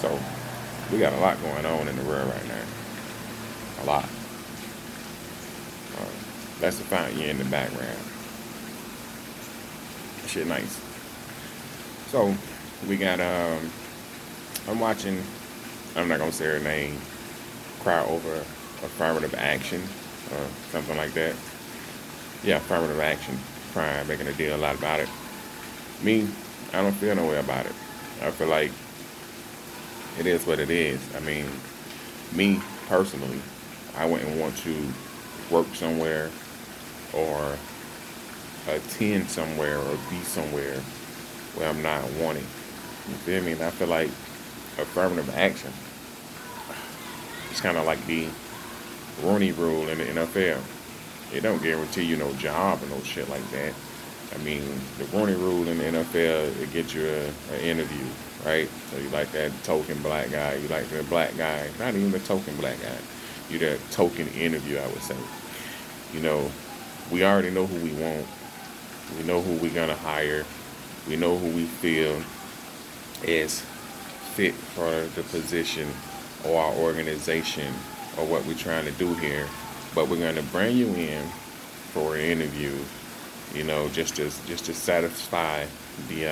So we got a lot going on in the world right now. A lot. Uh, that's the fountain in the background. Shit nice. So we got I'm watching, I'm not gonna say her name, cry over affirmative action or something like that. Yeah, affirmative action, crying, making a deal a lot about it. Me, I don't feel no way about it. I feel like it is what it is. I mean, me personally, I wouldn't want to work somewhere or attend somewhere or be somewhere where I'm not wanted. You feel me? And I feel like affirmative action, it's kind of like the Rooney Rule in the NFL. It don't guarantee you no job or no shit like that. I mean, the Rooney Rule in the NFL, it gets you an interview, right? So you like that token black guy, you like the black guy, not even the token black guy. You that token interview, I would say. You know, we already know who we want. We know who we're gonna hire. We know who we feel is fit for the position or our organization or what we're trying to do here. But we're gonna bring you in for an interview, just to satisfy the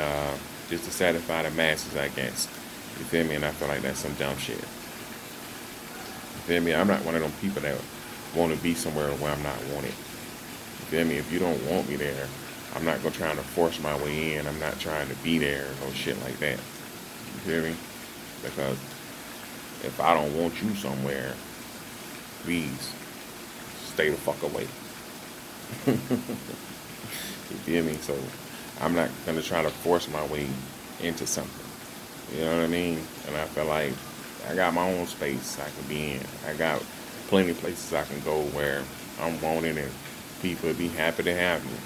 just to satisfy the masses, I guess. You feel me? And I feel like that's some dumb shit. You feel me? I'm not one of them people that want to be somewhere where I'm not wanted. You feel me? If you don't want me there, I'm not gonna try to force my way in. I'm not trying to be there or no shit like that. You feel me? Because if I don't want you somewhere, please stay the fuck away. You feel me? So I'm not gonna try to force my way into something. You know what I mean? And I feel like I got my own space I can be in. I got plenty of places I can go where I'm wanted and people would be happy to have me.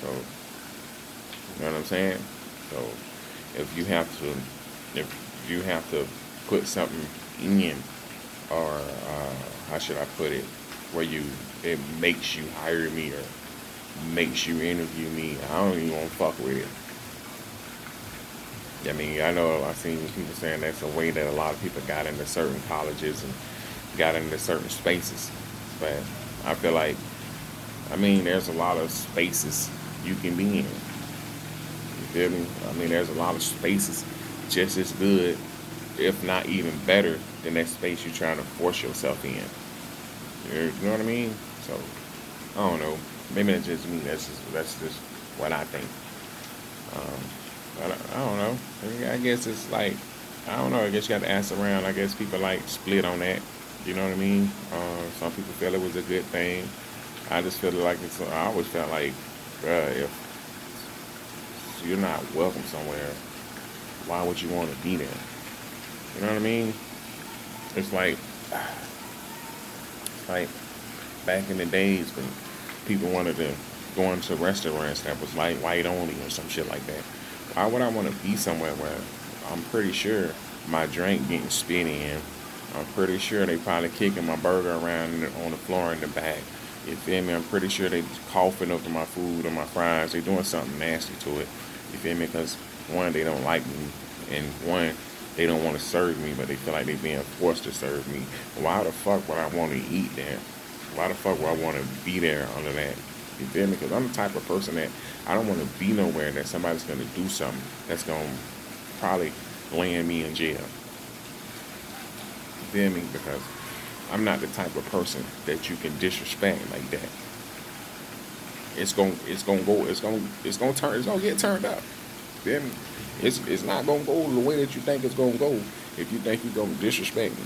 So, you know what I'm saying? So, if you have to, if you have to put something in, or how should I put it, where it makes you hire me or makes you interview me, I don't even want to fuck with it. I mean, I know I've seen people saying that's a way that a lot of people got into certain colleges and got into certain spaces, but I feel like, I mean, there's a lot of spaces you can be in. You feel me? I mean, there's a lot of spaces just as good, if not even better, than that space you're trying to force yourself in. You know what I mean? So, I don't know. Maybe that's just me. That's just what I think. But I don't know. I guess it's like, I don't know. I guess you got to ask around. I guess people like split on that. You know what I mean? Some people feel it was a good thing. I just feel like I always felt like, if you're not welcome somewhere, why would you want to be there? You know what I mean? It's like back in the days when people wanted to go into restaurants that was like white only or some shit like that. Why would I want to be somewhere where I'm pretty sure my drink getting spit in? I'm pretty sure they probably kicking my burger around on the floor in the back. You feel me? I'm pretty sure they coughing over my food or my fries. They doing something nasty to it. You feel me? Because one, they don't like me, and one, they don't want to serve me, but they feel like they being forced to serve me. Why the fuck would I want to eat there? Why the fuck would I want to be there under that? You feel me? Because I'm the type of person that I don't want to be nowhere that somebody's going to do something that's going to probably land me in jail. You feel me? Because I'm not the type of person that you can disrespect like that. It's gonna get turned up. You feel me? It's not gonna go the way that you think it's gonna go if you think you're gonna disrespect me.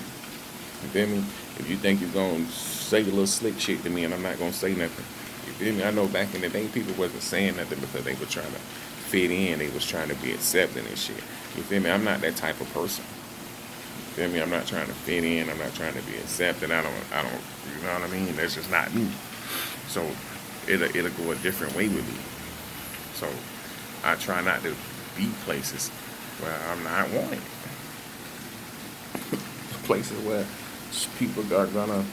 You feel me? If you think you're gonna say a little slick shit to me and I'm not gonna say nothing. You feel me? I know back in the day people wasn't saying nothing because they were trying to fit in, they was trying to be accepted and shit. You feel me? I'm not that type of person. You feel me? I'm not trying to fit in, I'm not trying to be accepted. I don't you know what I mean? That's just not me. So it'll go a different way with me. So I try not to be places where I'm not wanted. Places where people are gonna,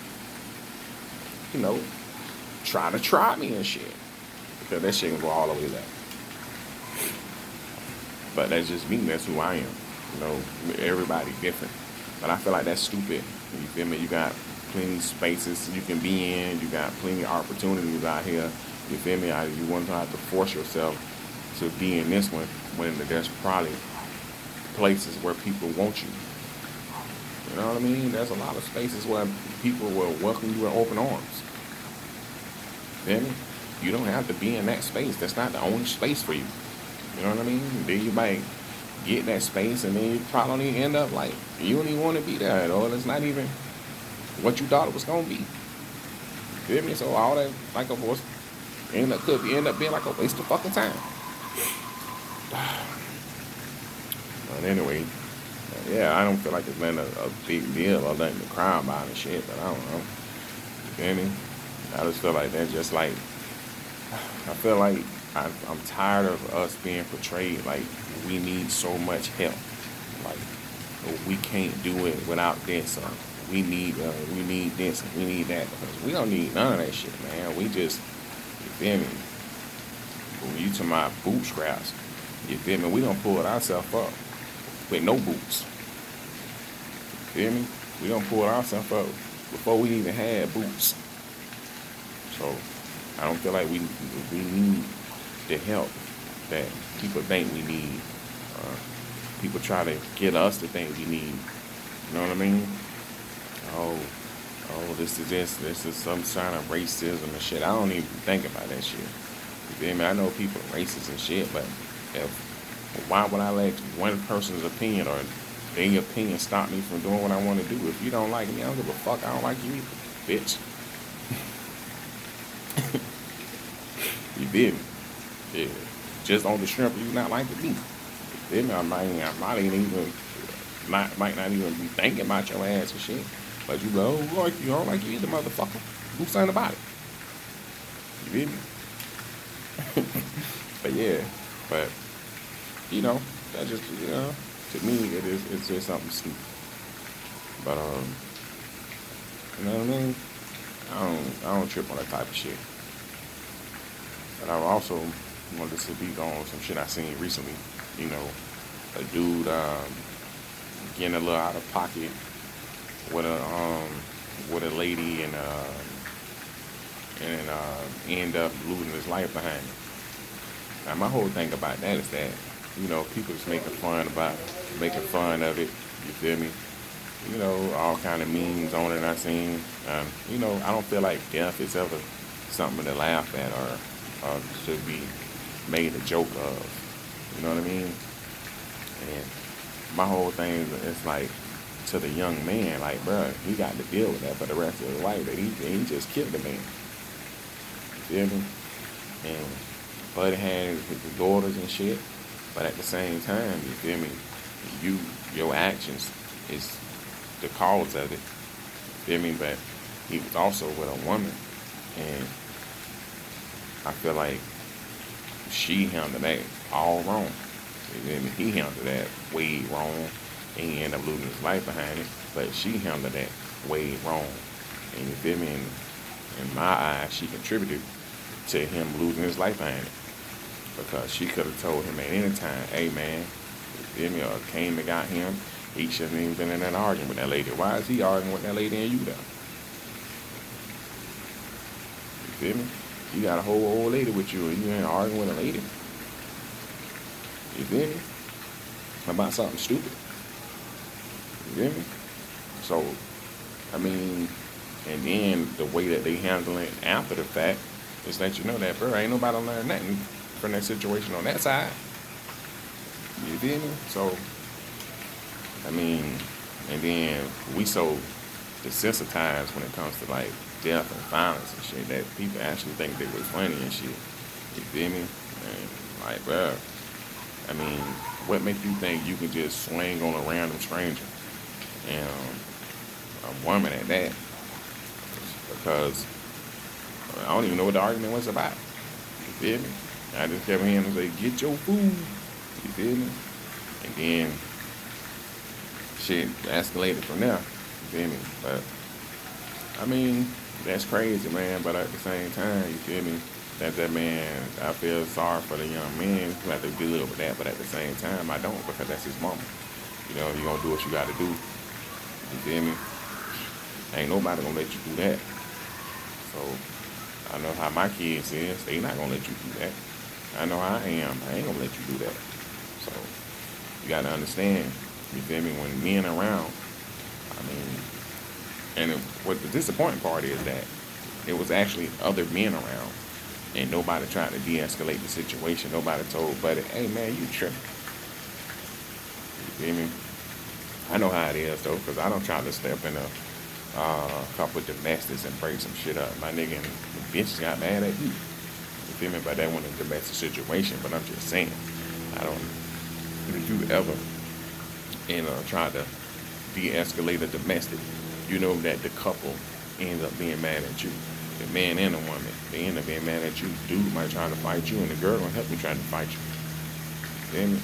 you know, try me and shit. Because that shit can go all the way left. But that's just me, that's who I am. You know, everybody different. But I feel like that's stupid. You feel me? You got plenty spaces you can be in. You got plenty of opportunities out here. You feel me? You wouldn't have to force yourself to be in this one when there's probably places where people want you. You know what I mean? There's a lot of spaces where people will welcome you with open arms. Feel me? You don't have to be in that space. That's not the only space for you. You know what I mean? Then you might get in that space and then you probably end up like you don't even want to be there at all. It's not even what you thought it was gonna be. Feel me? So all that like of course could end up being like a waste of fucking time. But anyway, yeah, I don't feel like it's been a big deal or nothing to cry about and shit, but I don't know. You feel me? I just feel like that's just like I feel like I'm tired of us being portrayed like we need so much help. Like we can't do it without this. Or we need this. And we need that. Because we don't need none of that shit, man. We just, you feel me? When you to my bootstraps, you feel me? We don't pull it ourselves up with no boots. You feel me? We don't pull ourselves up before we even had boots. So I don't feel like we need the help that people think we need. People try to get us to think we need. You know what I mean? Oh, this is some sign of racism and shit. I don't even think about that shit. You feel me? I know people are racist and shit, but why would I let one person's opinion or their opinion stop me from doing what I want to do? If you don't like me, I don't give a fuck. I don't like you either, bitch. You feel me? Yeah. Just on the strength of you not liking me. You feel me? I might not even be thinking about your ass and shit. But you go, oh, like you, I don't like you either, motherfucker. Do something about it. You feel me? But yeah, but you know, that just to me it's just something stupid. But you know what I mean? I don't trip on that type of shit. But I also wanted to speak on some shit I seen recently. You know, a dude getting a little out of pocket with a lady and end up losing his life behind it. Now my whole thing about that is that people just making fun of it. You feel me? All kind of memes on it I seen. I don't feel like death is ever something to laugh at or should be made a joke of. You know what I mean? And my whole thing is like to the young man, like, bruh, he got to deal with that for the rest of his life. That he just killed the man. You feel me? And Bud had his daughters and shit, but at the same time, you feel me? Your actions is the cause of it. You feel me? But he was also with a woman, and I feel like she handled that all wrong. You feel me? He handled that way wrong, and he ended up losing his life behind it. But she handled that way wrong, and you feel me? In my eyes, she contributed to him losing his life behind it, because she could have told him at any time, "Hey man," you feel me? Or came and got him. He shouldn't even been in that argument with that lady. Why is he arguing with that lady and you though? You feel me? You got a whole old lady with you and you ain't arguing with a lady. You feel me? About something stupid. You feel me? So, I mean, and then the way that they handle it after the fact is that you know that, bro, ain't nobody learn nothing from that situation on that side. You feel me? So, I mean, and then we so desensitized when it comes to like death and violence and shit that people actually think they was funny and shit. You feel me? And like, bro, I mean, what makes you think you can just swing on a random stranger and a woman at that? Because I don't even know what the argument was about. You feel me? I just kept hearing them say, "Get your food." You feel me? And then shit escalated from there. You feel me? But I mean, that's crazy, man. But at the same time, you feel me? That man, I feel sorry for the young man who have to deal with that. But at the same time, I don't, because that's his mama. You know, you're gonna do what you gotta do. You feel me? Ain't nobody gonna let you do that. So I know how my kids is. They not gonna let you do that. I know how I am. I ain't gonna let you do that. So you gotta understand. You feel me? When men around, I mean, and what the disappointing part is that it was actually other men around, and nobody tried to de-escalate the situation. Nobody told Buddy, "Hey man, you tripping." You feel me? I know how it is though, cause I don't try to step in a couple of domestics and break some shit up. My nigga and the bitches got mad at you. You feel me? But that wasn't a domestic situation. But I'm just saying, I don't. If you ever, try to de-escalate a domestic, you know that the couple ends up being mad at you. The man and the woman, they end up being mad at you. Dude might try to fight you, and the girl gonna help you trying to fight you. Feel me?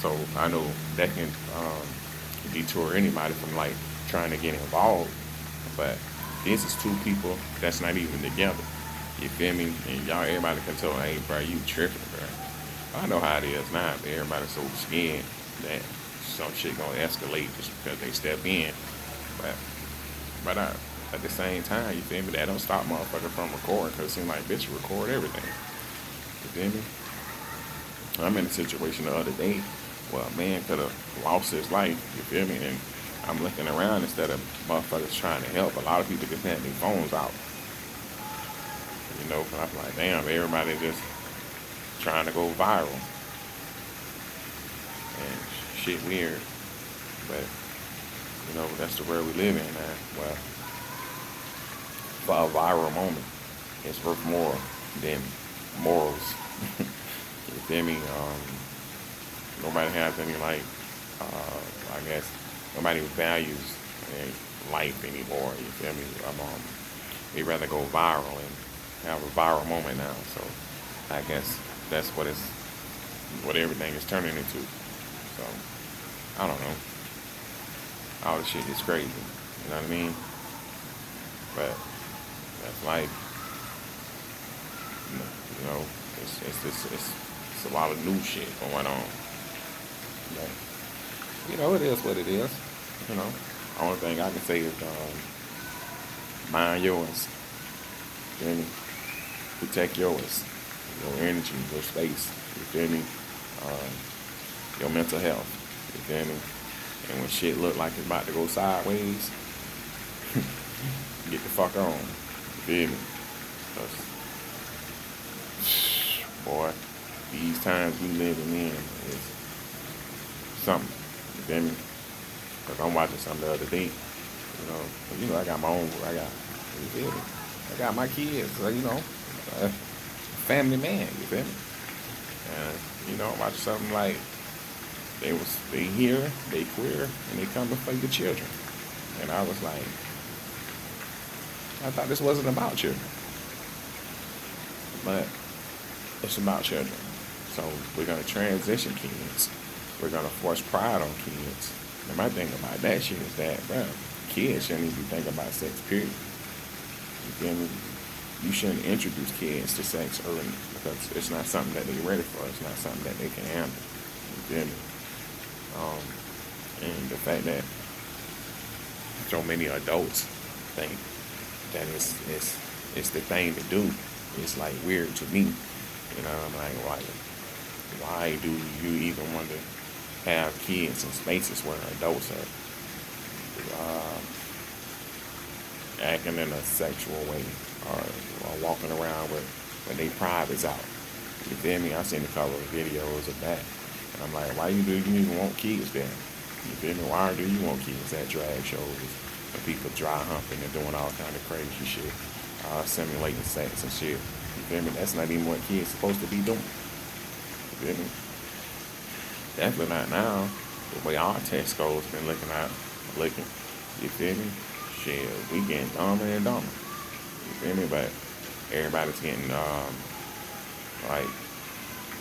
So I know that can detour anybody from like trying to get involved. But this is two people that's not even together. You feel me? And y'all, everybody can tell, hey, bro, you tripping, bro. I know how it is now, but everybody's so scared that some shit gonna escalate just because they step in. But, but at the same time, you feel me? That don't stop motherfucker from recording, because it seems like bitch record everything. You feel me? I'm in a situation the other day where a man could have lost his life, you feel me? And I'm looking around instead of motherfuckers trying to help. A lot of people just had their phones out. You know, I'm like, damn, everybody just trying to go viral. And shit weird. But, that's the world we live in now. Well, for a viral moment, it's worth more than morals. You feel me? Nobody has any, like, I guess, nobody values life anymore. You feel me? They'd rather go viral and have a viral moment now. So I guess that's what everything is turning into. So I don't know. All this shit is crazy. You know what I mean? But that's life. You know, it's a lot of new shit going on. But it is what it is. Only thing I can say is mind yours. Feel me? Protect yours, your energy, your space. You feel me? Your mental health. You feel me? And when shit look like it's about to go sideways, get the fuck on. You feel me? 'Cause, boy, these times we living in is something. You feel me? Cause I'm watching something the other day. I got my own. You feel me? I got my kids. So, family man. You feel me? And I'm watching something like they here, they queer, and they coming for your children. And I was like, I thought this wasn't about children, but it's about children. So we're gonna transition kids. We're gonna force pride on kids. And my thing about that shit is that, bro, kids shouldn't even be thinking about sex, period. You feel me? You shouldn't introduce kids to sex early because it's not something that they're ready for. It's not something that they can handle. You feel me? And the fact that so many adults think that it's the thing to do, it's like weird to me. I'm like, why do you even want to have kids in spaces where adults are acting in a sexual way or walking around with their privates out? You feel me? I seen a couple of videos of that, and I'm like, why do you even want kids there? You feel me? Why do you want kids at drag shows and people dry humping and doing all kind of crazy shit, simulating sex and shit? You feel me? That's not even what kids supposed to be doing. You feel me? Definitely not now. The way our test scores been looking. You feel me? Shit, we getting dumber and dumber. You feel me? But everybody's getting like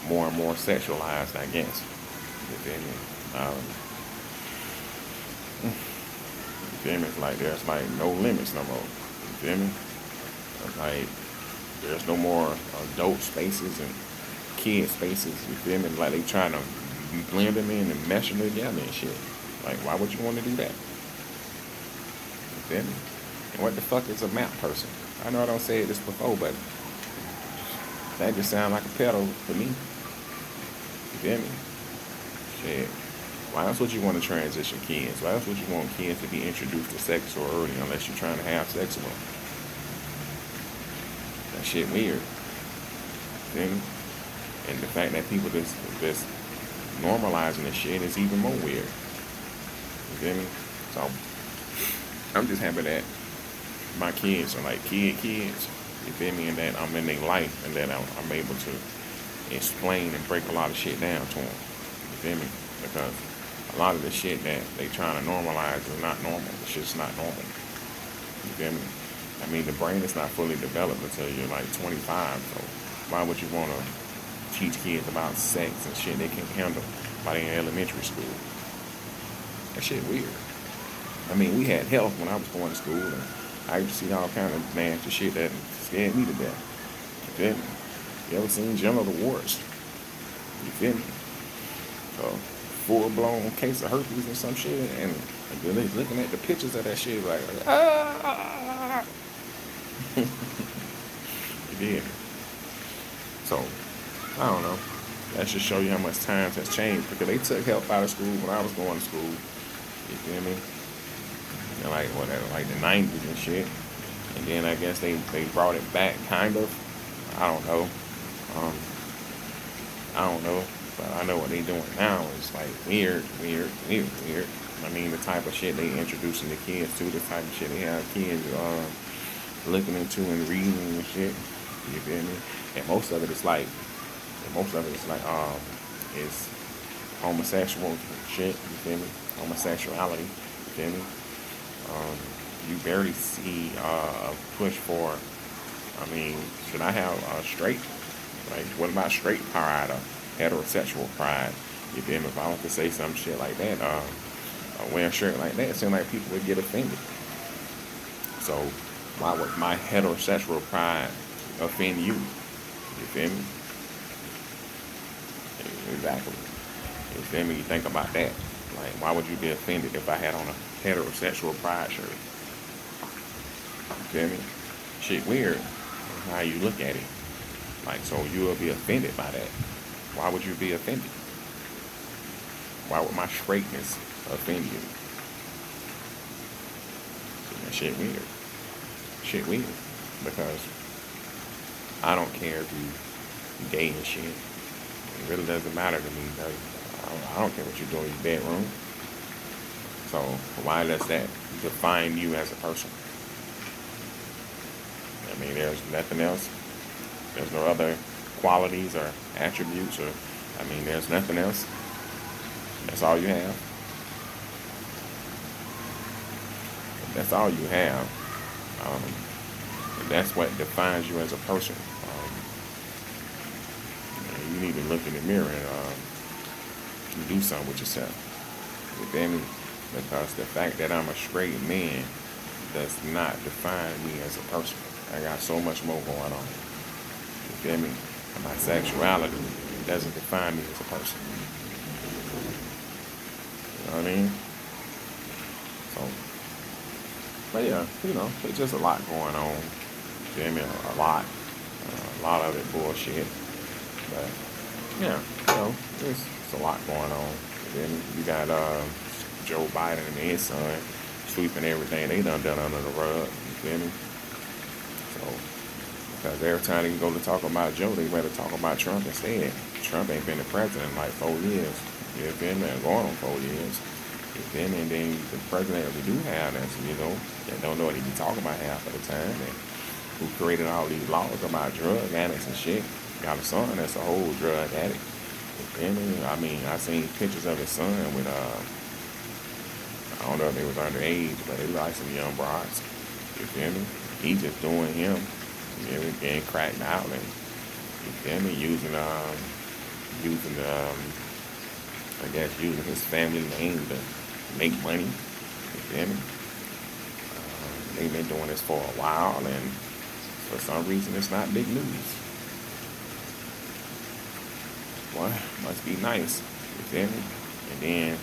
more and more sexualized, I guess. You feel me? You feel me? It's like there's like no limits no more. You feel me? It's like there's no more adult spaces and kid spaces. You feel me? Like they trying to blend them in and mesh them together and shit. Like, why would you want to do that? You feel me? And what the fuck is a map person? I know I don't say this before, but that just sounds like a pedo to me. You feel me? Shit. Why else would you want to transition kids? Why else would you want kids to be introduced to sex so early unless you're trying to have sex with them? That shit weird. You feel me? And the fact that people just normalizing this shit is even more weird. You feel me? So I'm just happy that my kids are like kids. You feel me? And that I'm in their life, and that I'm able to explain and break a lot of shit down to them. You feel me? Because a lot of the shit that they trying to normalize is not normal. The shit's not normal. You feel me? I mean, the brain is not fully developed until you're like 25. So why would you want to teach kids about sex and shit they can't handle while they're in elementary school? That shit weird. I mean, we had health when I was going to school, and I used to see all kind of nasty shit that scared me to death. You feel me? You ever seen genital warts? You feel me? So, full-blown case of herpes or some shit, and then they looking at the pictures of that shit like, ah! You did. So, I don't know. That should show you how much times has changed, because they took health out of school when I was going to school. You feel me? And like whatever, like the 90s and shit. And then I guess they brought it back, kind of. I don't know. I don't know. But I know what they doing now is like weird. I mean, the type of shit they introducing the kids to, the type of shit they have kids looking into and reading and shit. You feel me? And most of it is like, it's homosexual shit. You feel me? Homosexuality. You feel me? You barely see a push for, I mean, should I have straight? Like, what about straight pride or heterosexual pride? You feel me? If I was to say some shit like that, wear a shirt like that, it seems like people would get offended. So, why would my heterosexual pride offend you? You feel me? Exactly. You feel me? You think about that. Like, why would you be offended if I had on a heterosexual pride shirt? You feel me? Shit weird how you look at it. Like, so you will be offended by that. Why would you be offended? Why would my straightness offend you? That shit weird. Shit weird. Because I don't care if you gay and shit. It really doesn't matter to me. I don't care what you do in your bedroom. So why does that define you as a person? I mean, there's nothing else. There's no other qualities or attributes, or I mean, there's nothing else. That's all you have. That's all you have. And that's what defines you as a person. You need to look in the mirror and do something with yourself. You feel me? Because the fact that I'm a straight man does not define me as a person. I got so much more going on. You feel me? And my sexuality doesn't define me as a person. You know what I mean? So, but yeah, it's just a lot going on. You feel me? A lot. A lot of it bullshit. But, yeah, there's a lot going on. And then you got Joe Biden and his son sweeping everything they done under the rug. You feel me? So, because every time they go to talk about Joe, they better talk about Trump instead. Trump ain't been the president in like 4 years. You feel me? Going on 4 years. You feel me? And then the president that we do have, that's, that don't know what he be talking about half of the time, and who created all these laws about drug addicts and shit. Got a son that's a whole drug addict. You feel me? I mean, I seen pictures of his son with, I don't know if they was underage, but they look like some young broads. You feel me? He just doing him. Getting cracked out, and you feel me? Using his family name to make money. You feel me? They've been doing this for a while, and for some reason, it's not big news. Well, must be nice. You feel me? And then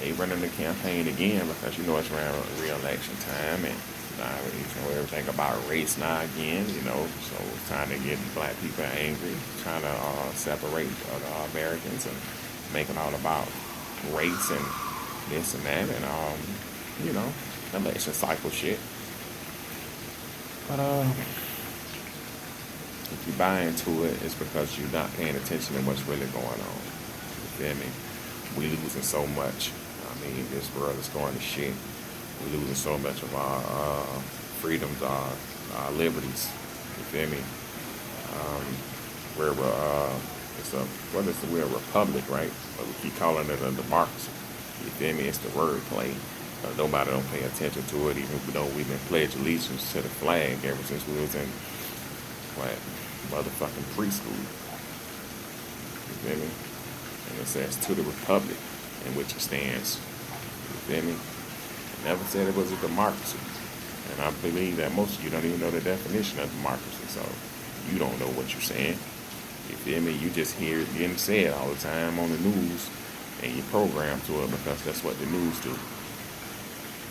they running the campaign again because you know it's around re-election time, and you know everything about race now again. You know, so it's trying to get black people angry, trying to separate the Americans and make it all about race and this and that, and you know, election cycle shit. But if you buy into it, it's because you're not paying attention to what's really going on. You feel me? We losing so much. I mean, this world is going to shit. We losing so much of our freedoms, our liberties. You feel me? We're a republic, right? But we keep calling it a democracy. You feel me? It's the wordplay. Nobody don't pay attention to it, even though we've been pledged allegiance to the flag ever since we was in what motherfucking preschool. You feel me? And it says to the republic in which it stands. You feel me? It never said it was a democracy. And I believe that most of you don't even know the definition of democracy, so you don't know what you're saying. You feel me? You just hear it being said all the time on the news, and you program to it because that's what the news do. You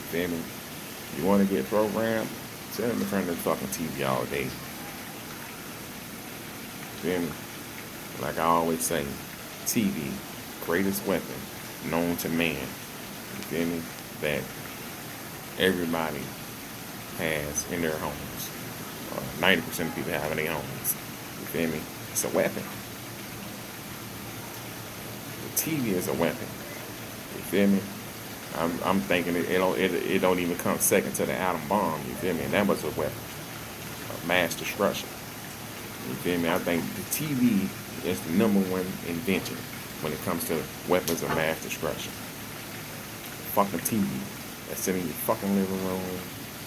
feel me? You want to get programmed? Tell them in front of the fucking TV all day. You feel me? Like I always say, TV, greatest weapon known to man. You feel me? That everybody has in their homes. 90% of people have in their homes. You feel me? It's a weapon. The TV is a weapon. You feel me? I'm thinking it don't even come second to the atom bomb. You feel me? And that was a weapon of mass destruction. You feel me? I think the TV is the number one invention when it comes to weapons of mass destruction. Fucking TV that's in your fucking living room,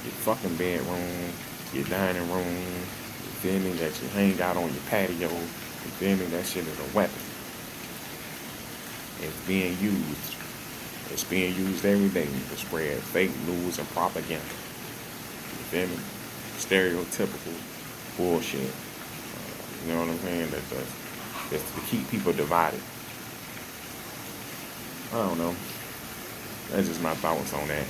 your fucking bedroom, your dining room. You feel me? That you hang out on your patio. You feel me? That shit is a weapon. It's being used. It's being used every day to spread fake news and propaganda. You feel me? Stereotypical bullshit. You know what I'm saying? That's to keep people divided. I don't know. That's just my thoughts on that.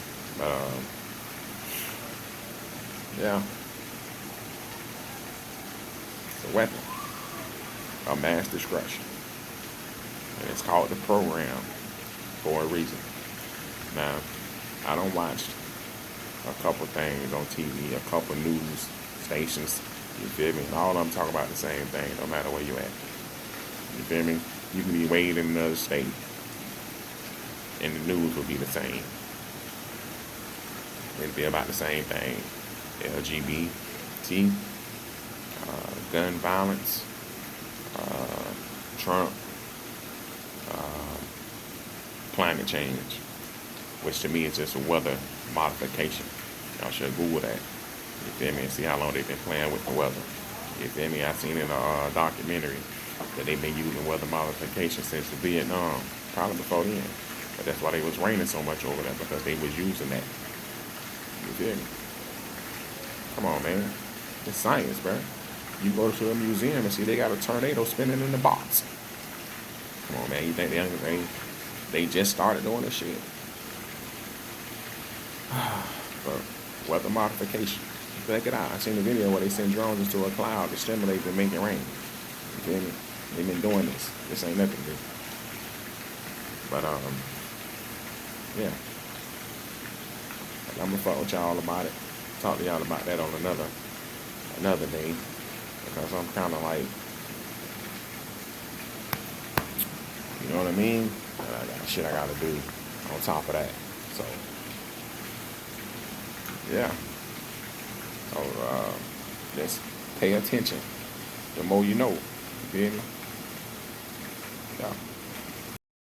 Yeah. It's a weapon of mass destruction. And it's called the program for a reason. Now, I don't watch a couple things on TV, a couple news stations. You feel me? All of them talk about the same thing, no matter where you at. You feel me? You can be way in another state, and the news will be the same. It'll be about the same thing. LGBT, gun violence, Trump, climate change, which to me is just a weather modification. Y'all should Google that. You feel me? And see how long they've been playing with the weather. You feel me? I seen in a documentary that they've been using weather modification since the Vietnam, probably before then. But that's why they was raining so much over there, because they was using that. You feel me? Come on, man. It's science, bro. You go to a museum and see they got a tornado spinning in the box. Come on, man. You think they just started doing this shit? But weather modification. Check it out. I seen the video where they send drones into a cloud to stimulate to make it rain. You feel me? They've been doing this. This ain't nothing new. But yeah. I'm gonna fuck with y'all about it. Talk to y'all about that on another day. Because I'm kinda like, you know what I mean? I got shit I gotta do on top of that. So yeah. So just pay attention. The more you know. You feel me? Yeah.